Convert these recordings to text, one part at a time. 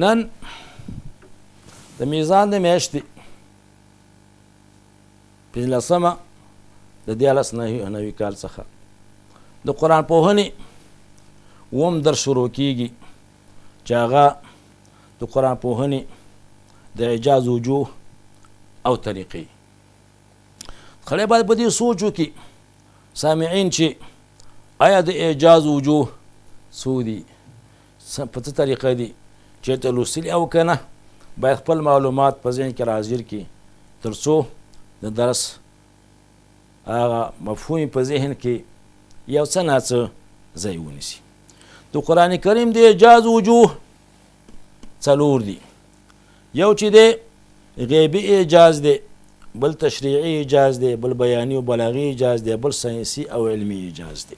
نن د میزان د میاشتې 15مه د 1999 کال څخه د قرآن پوهنې اووم درس شروع کیږي چې هغه د قرآن پوهنې د اعجاز وجوه او طریقې. خلک باید په دې سوچ وکړي سامعین چې آیا د اعجاز وجوه څو دي، په څه طریقه دي، چېرته لوستلي او که نه. باید خپل معلومات په ذهن کې راحاضر کړي تر څو د درس هغه مفهوم په ذهن کې یو څه ناڅه ځای ونیسي. د قرآن کریم د اعجاز وجوه څلور دي. یو چې دی غیبي اعجاز دی، بل تشریعي اعجاز دی، بل بیاني او بلاغي اعجاز دی، بل ساینسي او علمي اعجاز دی.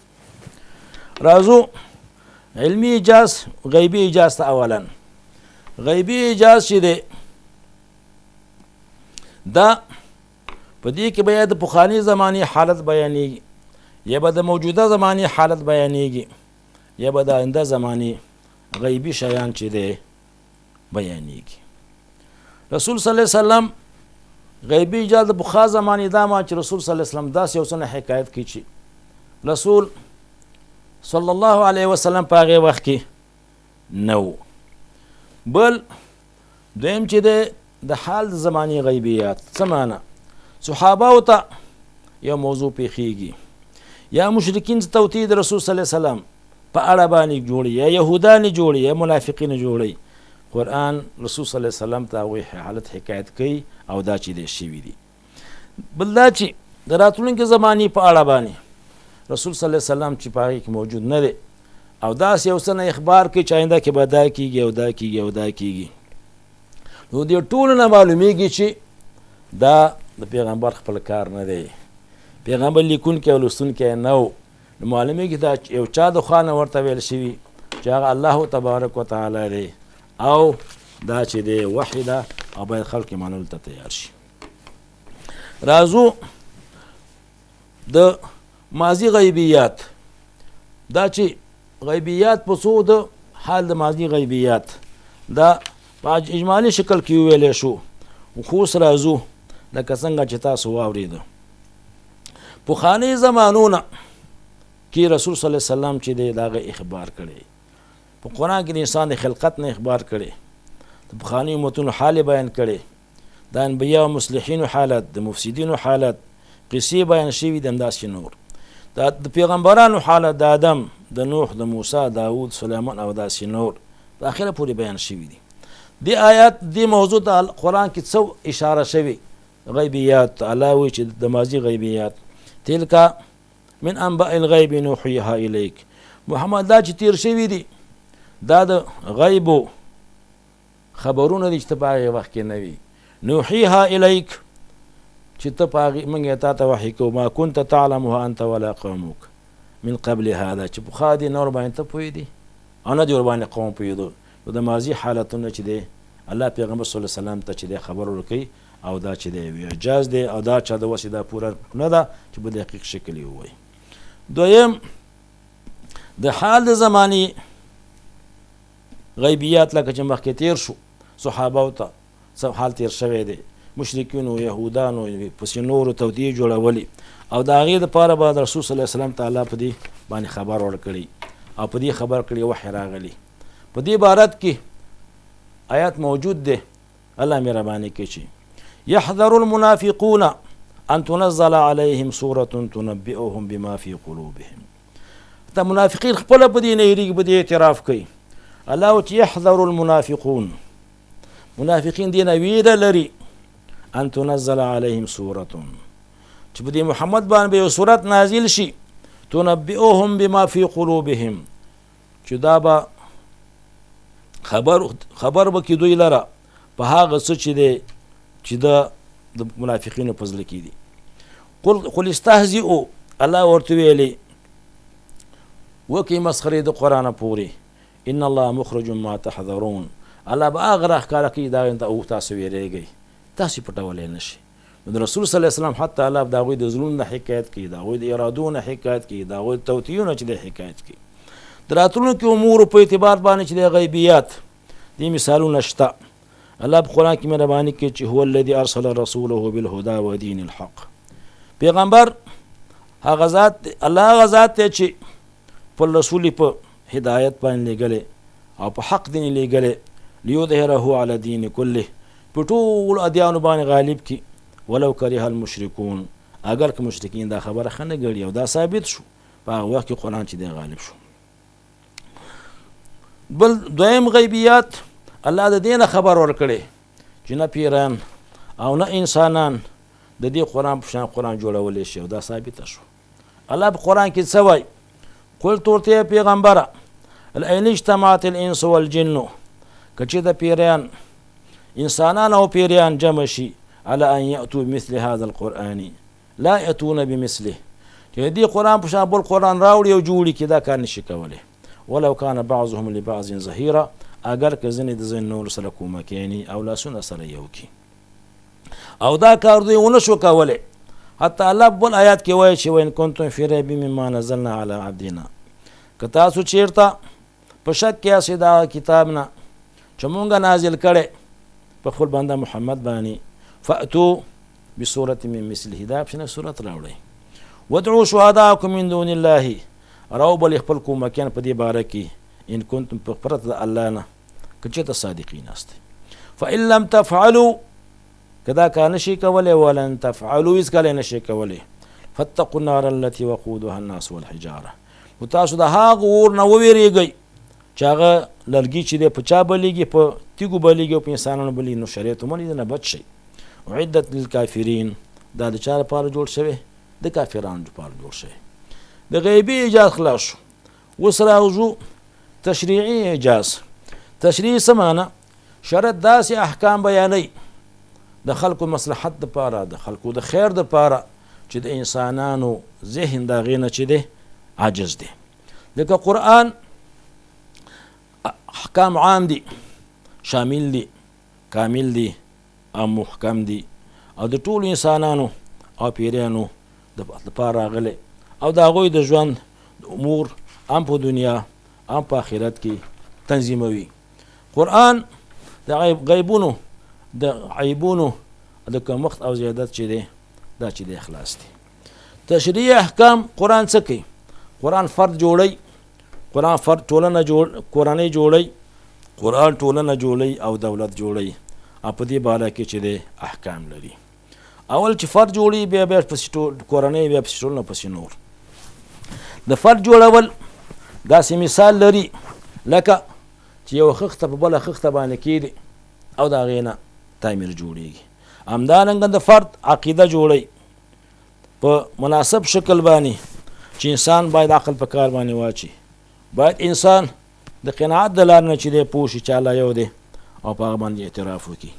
راځو علمي اعجاز غیبي اعجاز ته. اولا غیبي اعجاز چې دی دا په دې کې به یا د پخواني زمانې حالت بیانېږي، یا به د موجوده زمانې حالت بیانېږي، یا به د آینده زمانې غیبي شیان چې دی بیانېږي. رسول صلی الله علیه وسلم غیبي اعجاز د پخوا زمانې دا ما چې رسول صلی الله علیه وسلم داسې یو څه نه حکایت کوي چې رسول صلی الله علیه وسلم په هغې وخت کې نه و. بل دویم چې دی د حال د زمانې غیبیات. څه معنی؟ صحابهو ته یو موضوع پیښیږي، یا مشرکین توطیې د رسول صلی الله علیه وسلم په اړه باندې جوړي، یا یهودان جوړي، یا منافقین جوړي. قرآن رسول صلی الله علیه وسلم ته هغوی حالت حکایت کوي او دا چې دی شوي دي. بل دا چې د راتلونکي زمانې په اړه باندې رسول صلی الله علیه وسلم چې په هغې کې موجود نه دی او داسې یو څه نه اخبار کوي چې آینده کې به دا کېږي او دا کېږي او دا کېږي. نو دې ټولو نه معلومیږي چې دا د پیغمبر خپل کار نه دی، پیغمبر لیکونکی او لوستونکی نه و. نو معلومیږي دا یو چا د خوا نه ورته ویل شوي چې هغه الله تبارک وتعالی دی او دا چې دی وحی ده او باید خلک یې منلو ته تیار شي. راځو د ماضي غیبیات. دا چې غیبیات په څو د حال د ماضي غیبیات دا په اجمالي شکل کې وویلی شو، خو اوس راځو لکه څنګه چې تاسو واورېده. پخواني زمانونه کې رسول صلی الله علیه وسلم چې دی د هغه اخبار کړی. په قرآن کې د انسان د خلقت نه اخبار کړی، د پخواني امتونو حال بیان کړی، د انبیاء او مصلحینو حالت، د مفسدینو حالت، قصې بیان شوي دي. همداسې نور د پیغمبرانو حالت، د آدم، د نوح، د موسی، داود، سلیمان او داسې نور په اخره پورې بیان شوي دي. دې آیات دې موضوع ته قرآن کې څه اشاره شوي؟ غیبیات. الله وایي چې د ماضي غیبیات تلک من انباء الغیب نوحیها الیک. محمد دا چې تیر شوي دي دا د غیبو خبرونه دي چې ته په هغې وخت کې نه وي. نوحیها الیک چې ته په هغې موږ یې تا ته وحي کوو. ما کنت تعلمها انت ولا قومک من قبل هذا چې پخوا دې نه ورباندې ته پوهېدې او نه دې ورباندې قوم پوهېدو. نو د ماضي حالتونه چې دی الله پیغمبر صلی الله علیه وسلم ته چې دی خبر ورکوي او دا چې دی اعجاز دی او دا چا د وسې دا پوره نه ده چې په دقیق شکل یې ووایي. دویم د حال د زمانې غیبیات لکه چې مخکې تیر شو، صحابهو ته څه حال تیر شوی دی، مشرکینو، یهودانو، پسې نورو توطیې جوړولې او د هغې دپاره به د رسول صلی الله علیه وسلم تعالی په دې باندې خبر ورکړي او په دې خبر کړي وحی راغلی. په دې عبارت کې آیات موجود دی. الله مهرباني کوي چې یحذر المنافقون ان تنزل علیهم سورة تنبئهم بما فی قلوبهم. دا منافقین خپله په دې نه یېرېږي، په دې اعتراف کوي. الله و چې یحذر المنافقون، منافقین دې نه ویره لري ان تنزل علیهم سورة چې په دې محمد باندې به یو صورت نازل شي تنبئهم بما فی قلوبهم چې دا به خبر به کې دوی لره په هغه څه چې دی چې د منافقینو په زړه کې دي. قل استهزئوا، الله ورته ویلي وکړئ مسخرې د قرآنه پورې، ان الله مخرج ما تحذرون. الله به هغه راښکاره کوي دا او تاسو ویرېږئ، تاسو پټولی نه شي. نو د رسول صلی الله علیه وسلم حتی الله د هغوی د زړونو نه حکایت کوي، د هغوی د ارادو نه حکایت کوي، د هغوی د توطیو نه چې دی حکایت کوي. د راتلونکو امورو په اعتبار باندې چې د غیبیات دې مثالونه شته. الله په قرآن کې مهرباني کوي چې هو الذي ارسل رسوله بالهدى ودين الحق. پیغمبر هغه ذات الله هغه ذات دی چې په رسول په هدایت باندې لېږلی او په حق دین لېږلی، لیظهره علی دین کله، په ټولو ادیانو باندې غالب کی، ولو کره المشرکون، اگر که مشرکین دا خبره ښه نه ګڼي او دا ثابت شو په هغه وخت کې قرآن چې دی غالب شو. بل دویم غیبیات الله د دې نه خبر ورکړی چې نه پیران او نه انسانان د دې قرآن په شان قرآن جوړولی شي او دا ثابته شو. الله په قرآن کې څه وایي؟ قلت ورته یې پیغمبره لئن اجتمعت الانس والجن، که چې د پیریان انسانان او پیریان جمع شي على ان یأتوا بمثل هذا القرآن لا یأتون بمثله، چې دې قرآن په شان بل قرآن راوړي او جوړي کړي دا کار نشي کولی. ولو كان بعضهم لبعض ظهيرا، اگر که ځینې د ځینې نور سره کومکیني او لاسونه سره یو کړي او دا کار دوی ونه شو کولی. حتی الله بل آیات کې وایي چې وإن كنتم في ريب مما نزلنا على عبدنا، که تاسو چیرته په شک کې یاست دا کتاب نه چې مونږ نازل کړی په خپل بنده محمد باندې، فأتوا بسورة من مثله، دا پشنه صورت راوړئ. وادعوا شهداءکم من دون الله، راو بل خپل کومکیان په دې باره کې ان کنتم په پرته د الله نه که چېرته صادقین یاست. فإن لم تفعلوا، که دا کار نشئ کولی، ولن تفعلوا، هېڅکله یې نشئ کولی، فاتقوا النار التي وقودها الناس والحجاره، نو تاسو د هغه اور نه وویرېږئ چې هغه لرګي چې دی په چا بلیږي، په تیږو بلیږي او په انسانانو بلیږي، نو شریعت ومنئ، دې نه بچ شئ. اعدت للکافرین، دا د چا لپاره جوړ شوی؟ د کافرانو لپاره جوړ شوی. د غیبي ایجاز خلاص شو. اوس راوځو تشریعي ایجاز. تشریعي څه معنی؟ شرط داسې احکام بیانوي د خلکو مصلحت دپاره، د خلکو د خیر دپاره چې د انسانانو ذهن د هغې نه چې دی عاجز دی. لکه قرآن احکام عام دي، شامل دي، کامل دي او محکم دي او د ټولو انسانانو او پیریانو دپاره راغلی او د هغوی د ژوند امور هم په دنیا هم په آخرت کې تنظیموي. قرآن د غیبونو د عیبونو د کمښت او زیادت چې دی دا چې دی خلاص دی. تشریعي احکام قرآن څه کوي؟ قرآن فرد جوړی، قرآن فرد ټولنه کورنۍ جوړی، قرآن ټولنه جوړی او دولت جوړی او په دې باره کې چې دی احکام لري. اول چې فرد جوړي بیا پسې کورنۍ، بیا پسې ټولنه، پسې نور. د فرد جوړول داسې مثال لري لکه چې یو خښته په بله خښته باندې کېږي او د هغې نه تعمیر جوړیږي. همدارنګه د فرد عقیده جوړی په مناسب شکل باندې چې انسان باید عقل په کار باندې واچي، باید انسان د قناعت د لارې نه چې دی پوه شي چې الله یو دی او په هغه باندې اعتراف وکړي.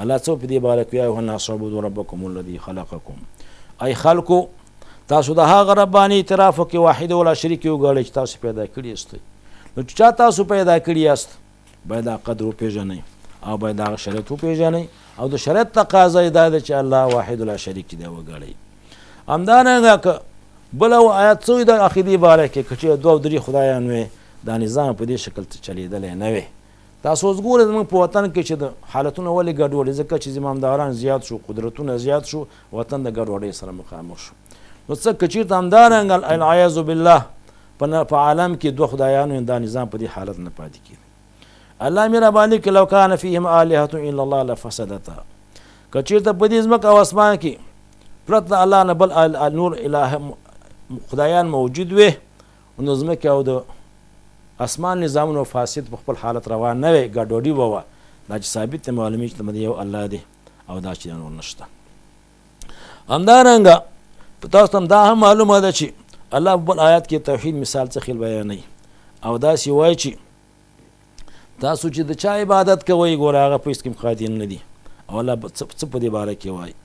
الله څه په دې باره کې یا ایها الناس اعبدوا ربکم الذي خلقکم، ای خلکو تاسو د هغه رب باندې اعتراف وکړئ، واحد ولا شریک وګڼئ چې تاسو پیدا کړي یاست. نو چې چا تاسو پیدا کړي یاست باید هغه قدر وپېژنئ او باید هغه شریعت وپېژنئ او د شریعت تقاضا یې دا ده چې الله واحد ولا شریک چې دی وګڼئ. همدارنګه که بله آیات څه وي د عقیدې باره کې که چې دوه او درې خدایان وی دا نظام په دې شکل چلیدلی نه وی. تاسو اوس ګورئ زموږ په وطن کې چې د حالتونه ولې ګډوډ، ځکه چې زمامداران زیات شو، قدرتونه زیات شو، وطن د ګډوډۍ سره مخامخ شو. نو څه که چېرته همدارنګه العیاذ بالله په عالم کې دوه خدایانو دا نظام په دې حالت نه پاتې کېږي. الله مهرباني کوي لو کان فیهم آلهة الا الله لفسدتا، که چېرته په دې ځمکه او اسمان کې پرته د الله نه بل نور اله خدایان موجود وي نو ځمکې او د اسمان نظامونو فاسد په خپل حالت روان نه وي، ګډوډي به وه. دا چې ثابت دی معلومېږي چې یو الله دی او دا چې نور نشته. همدارنګه تاسو ته دا هم معلومه ده چې الله په بل آیات کې توحید مثال څه خیل بیانوي او داسې وایي چې تاسو چې د چا عبادت کوئ ګوره هغه په هېڅ کې قادر نه دي. او الله څه په دې باره کې وایي؟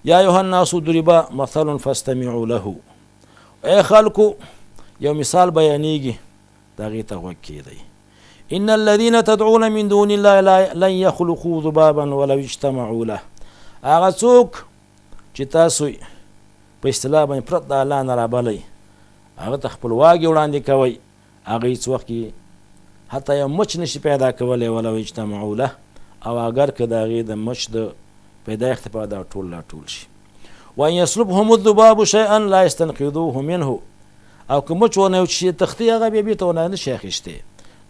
یا ایها الناس ضرب مثل فاستمعوا له، ای خلکو یو مثال بیانېږي د هغې ته غوږ کېږئ. ان الذين تدعون من دون الله لن يخلقوا ذبابا ولو اجتمعوا له، هغه څوک چې تاسو په اصطلاح باندې پرته د الله نه رابلئ، هغه ته خپلواکي وړاندې کوئ، هغه هېڅ وخت کې حتی یو مچ نشي پیدا کولی ولو اجتمعوا له، او اگر که د هغې د مچ د پیدایښت لپاره دا ټول لا ټول شي. وان یسلبهم الذباب شیئا لا یستنقذوه منه، او که مچ ونه چې تختی هغه بیا بېرته ونه نشي اخیستی.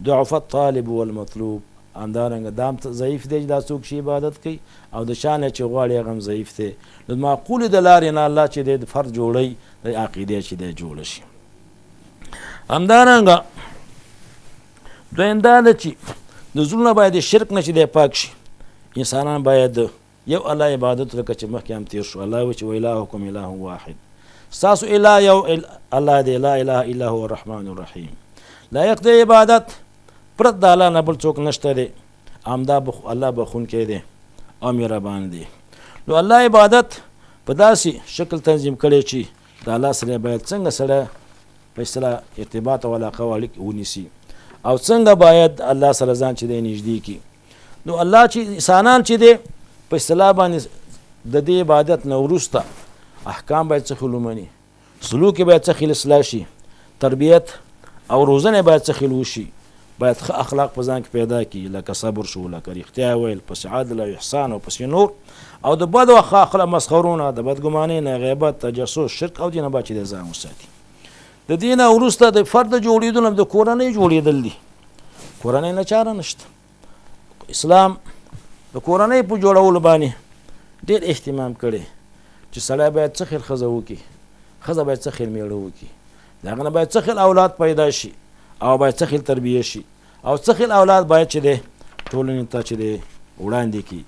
ضعف الطالب والمطلوب، همدارنګه دا هم ضعیف دی چې دا څوک چې عبادت کوي، او د چا نه چې غواړي هغه هم ضعیف دی. د معقولې د لارې نه الله چې دی د فرد جوړوي، د عقیدې چې دی جوړه شي. همدارنګه دویم دا ده چې د زړونه باید د شرک نه چې دی پاک شي. انسانان باید یو الله عبادت لکه چې مخکې هم تېر شو. الله وایي چې والهکم اله واحد، ستاسو اله یو الله دی، لا اله الا هو الرحمن الرحیم. لایق دی عبادت پرته د الله نه بل څوک نشته دی. همدا الله بخونکی دی او مهربان دی. نو الله عبادت په داسې شکل تنظیم کړی چې د الله سره باید څنګه سره په اصطلاح ارتباط او علاقه او اړیکې ونیسي، او څنګه باید الله سره ځان چې دی نږدې کړي. نو الله چې انسانان چې دی په اصطلاح باندې د دې عبادت نه وروسته احکام باید څه خل ومني، سلوک یې باید څه خل اصلاح شي، تربیت او روزنه باید څه خل وشي، باید ښه اخلاق په ځان کې پیدا کړي، لکه صبر شو، لکه رښتیا ویل، پسې عدل او احسان، او پسې نور، او د بد اخلاق مسخرونه، د بدګمانۍ نه، غیبت، تجسس، شرک او دې نه باید چې ځان وساتي. د دې نه وروسته د فرد جوړېدو نه د کورنۍ جوړېدل دي. کورنۍ نه چاره نشته. اسلام د کورنۍ په جوړولو باندې ډېر اهتمام کړی چې سړی باید څه خیر ښځه وکړي، ښځه باید څه خیر میړه وکړي، د هغه نه باید څه خیر اولاد پیدا شي، او باید څه خیر تربیه شي، او څه خیر اولاد باید چې دی ټولنې ته چې دی وړاندې کړي.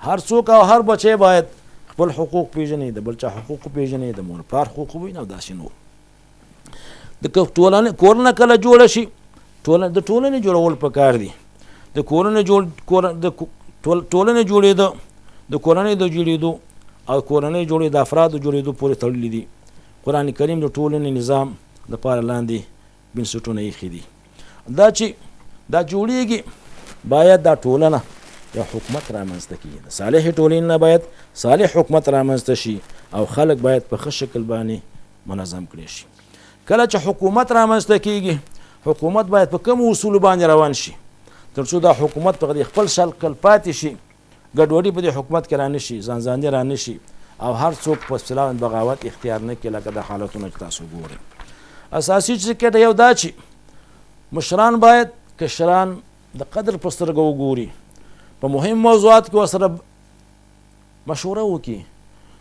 هر څوک او هر بچی باید خپل حقوق پیژني، د بل چا حقوق پیژني، د مور پلار حقوق وویني او داسې نور. د کورنه کله جوړه شي، د ټولنې جوړول پکار دي. د کورنۍ جوړېدو، د کورنۍ د جوړېدو او کورنۍ جوړې د افرادو جوړېدو پورې تړلي دي. قرآن کریم د ټولنې نظام لپاره لاندې بنسټونه ایښي دي. دا چې دا جوړېږي باید دا ټولنه یا حکومت رامنځته کړي. د صالح ټولنې نه باید صالح حکومت رامنځته شي، او خلک باید په ښه شکل باندې منظم کړي شي. کله چې حکومت رامنځته کېږي، حکومت باید په کوم اصولو باندې روان شي تر څو دا حکومت په خپل شکل پاتې شي، ګډوډي په دې حکومت کې رانه شي، ځانځاني رانه شي، او هر څوک په اصطلاح بغاوت اختیار نه کړي. لکه د حالتونه چې تاسو ګورئ، اساسي چې یو دا چې مشران باید کشران د قدر په سترګه وګوري، په مهم موضوعات کې ورسره مشوره وکړي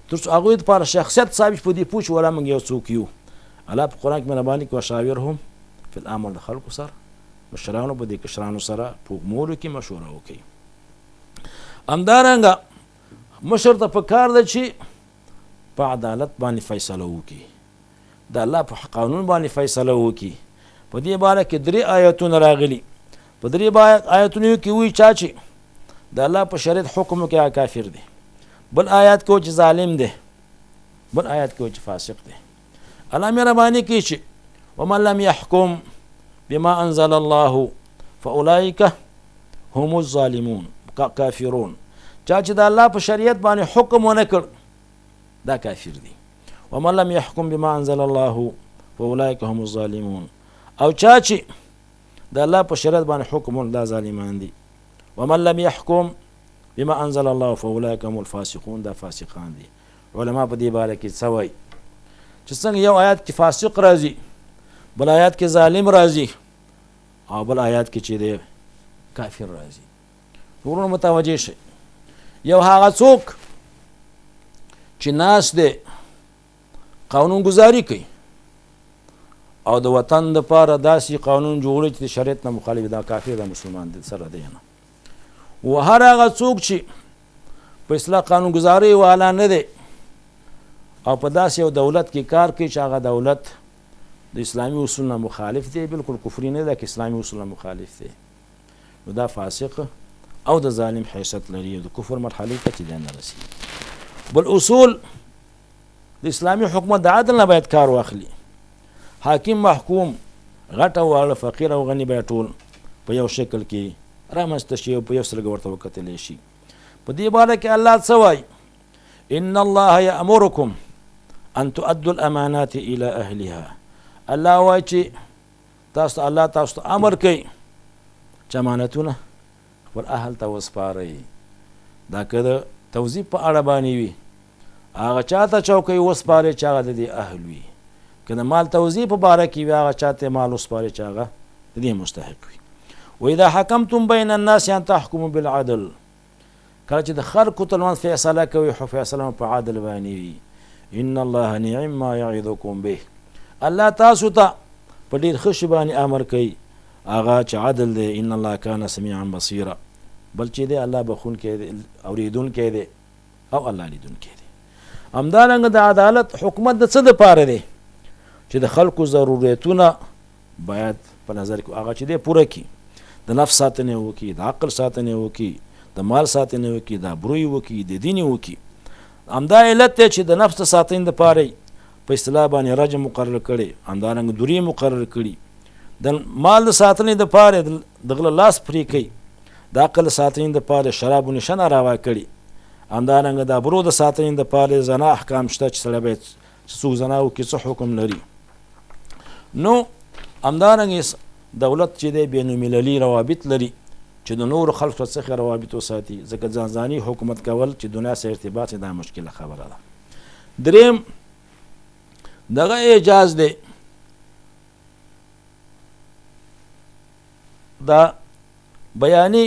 تر څو هغوی دپاره شخصیت ثابت په دې پوه شي ولا موږ یو څوک یو. الله په قرآن کې مهرباني کوي وشاورهم فی الامر، د خلکو سره مشرانو په دې کشرانو سره په امورو کې مشوره وکړي. همدارنګه مشر ته پکار ده چې په عدالت باندې فیصله وکړي، د الله په قانون باندې فیصله وکړي. په دې باره کې 3 آیتونه راغلي. په 3 آیتونو کې وایي چا چې د الله په شریعت حکم کوي هغه کافر دی، بل آیات کې وایي چې ظالم دی، بل آیات کې وایي چې فاسق دی. الله مهرباني کوي چې ومن لم يحكم بما انزل الله فاولئک هم الظالمون کافرون. چا چې د الله په شریعت باندې حکم ونه کړ دا کافر دی. ومن لم يحكم بما انزل الله فاولئک هم الظالمون. او چا چې د الله په شریعت باندې حکم ونه دا ظالمان دي. ومن لم يحكم بما انزل الله فاولئک هم الفاسقون، دا فاسقان دي. علما په دې باره کې څه وایي چې څنګه یو آیات کې فاسق راځي، بل آیات کې ظالم راځي، او بل آیات کې چې دی کافر راځي. ورونو متوجه شئ، یو هغه څوک چې ناس دی قانون گزاري کوي او د وطن دپاره داسې قانون جوړوي چې د شریعت نه مخالف، دا کافر د مسلمان دی سره دی نه. و هر هغه څوک چې په اصلاح قانون گزاري والا نه دی او په داسې یو دولت کې کار کوي چې هغه دولت د اسلامي اصول نه مخالف دی، بالکل کفري نه ده که اسلامي اصول نه مخالف دی، نو دا فاسق او د ظالم حیثیت لري، د کفر مرحلې ته چې دی نه رسي. بل اصول د اسلامي حکومت د عدل نه باید کار واخلي. حاکم محکوم غټ او واړه فقیر او غني باید ټول په یو شکل کې رامنځته شي او په یو سترګه ورته وکتلی شي. په دې باره کې الله څه وایي؟ ان الله یأمرکم ان تؤدوا الامانات الى اهلها. الله وایي چې الله تاسو ته امر کوي چې امانتونه خپل اهل ته وسپارئ. دا که د توظیف په اړه باندې وي هغه چا ته چوکۍ وسپارئ چې هغه د دې اهل وي. که د مال توظیف په باره کې وي هغه چا ته مال وسپارئ چې هغه د دې مستحق وي. واذا حکمتم بین الناس ان تحکموا بالعدل، کله چې د خلکو ترمنځ فیصله کوي خو فیصله په عدل باندې وي. ان الله نعم ما یعظکم به، الله تاسو ته په ډېر ښه شي باندې امر کوي هغه چې عدل دی. ان الله کان سمیعا بصیرا، بل چې دی الله بخونکی دی، اورېدونکی دی او الله لیدونکی دی. همدارنګه د عدالت حکومت د څه دپاره دی؟ چې د خلکو ضرورتونه باید په نظر کې هغه چې دی پوره کړي، د نفس ساتنه وکړي، د عقل ساتنه وکړي، د مال ساتنه وکړي، د ابروی وکړي، د دین وکړي. همدا علت دی چې د نفس د ساتنې دپاره په اصطلاح باندې رجم مقرر کړي، همدارنګه دوری مقرر کړي. د مال د ساتنې دپاره د غله لاس پرې کوي، د عقل ساتنې دپاره شراب و نشه ناروا کړي، همدارنګه د ابرو د ساتنې دپاره زنا احکام شته چې سړی باید څوک زنا وکړي څه حکم لري. نو همدارنګه دولت چې دی بین المللي روابط لري چې د نورو خلکو څخه روابط وساتي، ځکه ځانځاني حکومت کول چې دنیا سره ارتباط دا مشکله خبره ده. دریم دغه اعجاز دی دا بیانی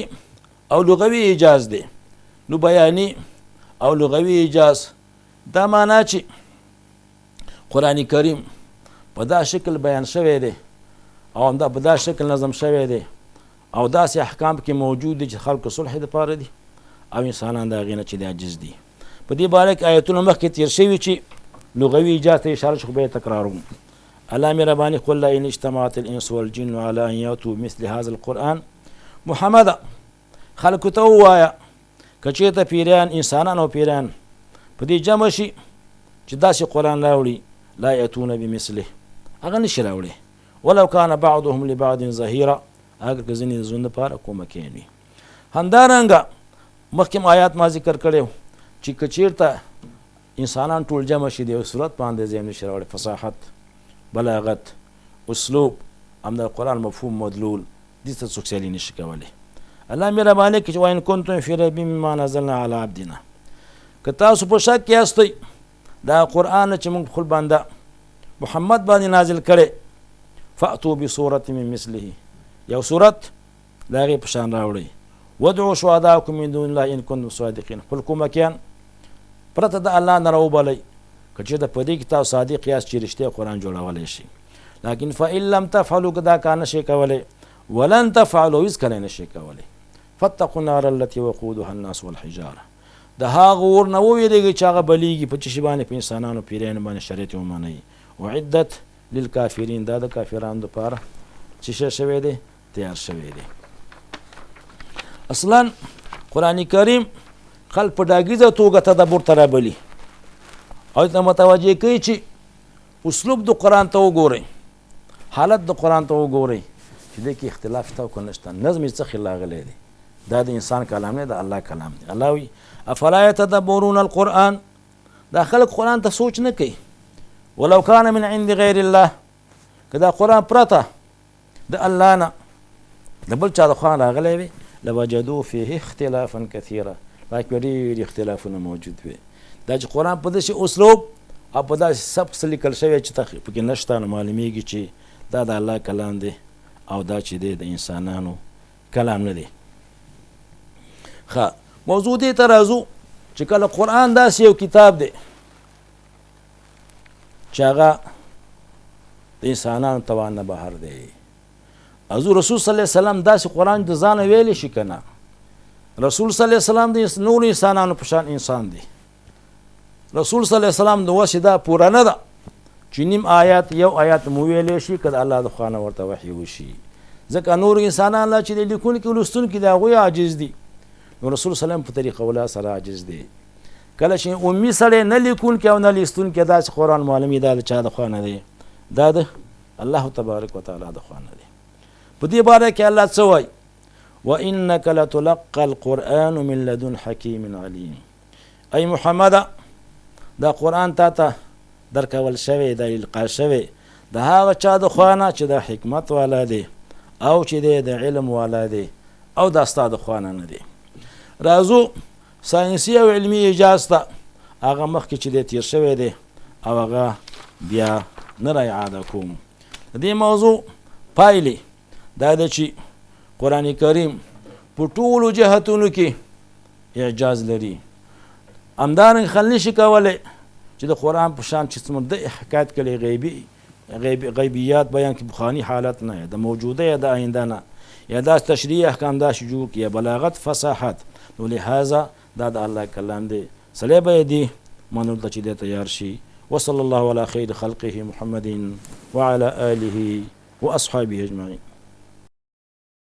او لغوي اعجاز دی. نو بیانی او لغوي اعجاز دا معنا چې قرآن کریم په دا شکل بیان شوی دی او همدا په دا شکل نظم شوی دی او داسې احکام کې موجود دي چې خلکو صلح دپاره دي او انسانان د هغې نه چې د عاجز دي. په دې باره کې آیتونه مخکې تېر شوي چې لغوي ایجاز ته اشاره چې خو به یې تکراروم. الله مهرباني قل لئن اجتمعت الانس والجن على ان یاتوا بمثل هذا القرآن، محمده خلکو ته ووایه که چېرته پیریان انسانان او پیریان په دې جمع شي چې داسې قرآن راوړي لا یأتون بمثله، هغه نشي راوړی. ولو کان بعضهم لبعض ظهیرا، اگر که ځینې د ځون دپاره کومکین وي. همدارنګه مخکې آیات ما ذکر کړی چې که چېرته انسانان ټول جمع شي د یو صورت باندې ځای نشي راوړی، فصاحت، بلاغت، اسلوب، همدا قرآن مفهوم مدلول دې ته څوک سیالي نشي کولی. الله مهرباني کوي چې وان کنتم فی ریب مما نزلنا علی عبدنا، که تاسو په شک کې یاستئ دا قرآن چې موږ خپل بنده محمد باندې نازل کړی، فأتوا بصورة من مثله، یو صورت د هغې په شان راوړئ. ودعوا شهداءکم من دون الله ان کنتم صادقین، خپل کومکیان پرته د الله نه راوبلئ که چېرته په دې کې تاسو صادق یاست چې رښتیا قرآن جوړولی شي. لیکن فإن لم تفعلوا که دا کار نشئ کولی ولن تفعلوا هېڅکله یې نشئ کولی. فاتقوا النار التي وقودها الناس والحجاره، د هغه اور نه وویرېږئ چې هغه بلیږي په څه شي باندې؟ په انسانانو پیریانو باندې شریعت یې ومنئ. اعدت للکافرین، دا د کافرانو دپاره چې څه شوی دی؟ تیار شوی دی. اصلا قرآن کریم خلک په ډاګیزه توګه تدبر ته رابلي او ته متوجه کوي چې اسلوب د قرآن ته وګورئ، حالت د قرآن ته وګورئ چې دې کې اختلاف شته او که نشته، نظم یې څه خیل راغلی دی. دا د انسان کلام نه، د الله کلام دی. الله وایي افلا یتدبرون القرآن، دا خلک قرآن ته سوچ نه کوي. ولو کان من عند غیر الله، که دا قرآن پرته د الله نه د بل چا د خوا راغلی وي لوجدوا فیه اختلافا کثیرا، پکې ډېر اختلافونه موجود وي. دا چې قرآن په داسې اسلوب او په داسې سبق سره لیکل شوی چې پکې نشته، نو معلومیږي چې دا د الله کلام دی او دا چې دی د انسانانو کلام نه دی. ښه موضوع دې ته راځو چې کله قرآن داسې یو کتاب دی چې هغه د انسانانو توان نه بهر دی. حضور رسول صلی الله علیه وسلم داسې قرآن د ځانه ویلی شي که نه؟ رسول صلی الله علیه وسلم د نورو انسانانو په شان انسان دی. رسول صلی الله علیه وسلم د وسې دا پوره نه ده چې نیم آیات یو آیات مو ویلی شي که د الله د خوا نه ورته وحی وشي، ځکه نور انسانان لا چې د لیکونکي او لوستونکي د هغوی عاجز دي، نو رسول صلی الله علیه وسلم په طریقه ولا سره عاجز دی. کله چې امي سړی نه لیکونکی او نه لوستونکی داسې قرآن معلومي دا د چا د خوا نه دی؟ دا د الله تبارک وتعالی د خوا نه دی. په دې باره کې الله څه وایي؟ وانک لتلقى القرآن من لدن حکیم علیم، ای محمده دا قرآن تا ته درکول شوی، دا القا شوی د هغه چا د خوا نه چې د حکمت والا دی او چې دی د علم والا دی او دا ستا د خوا نه دی. راځو ساینسي او علمي ایجاز ته، هغه مخکې چې دی تیر شوی دی او هغه بیا نه را اعاده کوم. د دې موضوع پایلې دا ده چې قرآن کریم په ټولو جهتونو کې اعجاز لري. همدارنګه خلک نشي کولی چې د قرآن په شان چې څومره د حکایت کړي غیبیات بیان کړي، پخواني حالت نه، د موجوده یا د آینده نه، یا داسې تشریح احکام داسې جوړ کړي، یا بلاغت فصاحت. نو لهذا دا د الله کلام دی، سړی به یې دی منلو ته چې دی تیار شي. وصلی الله علی خیر خلقه محمد وعلى آله وأصحابه أجمعين.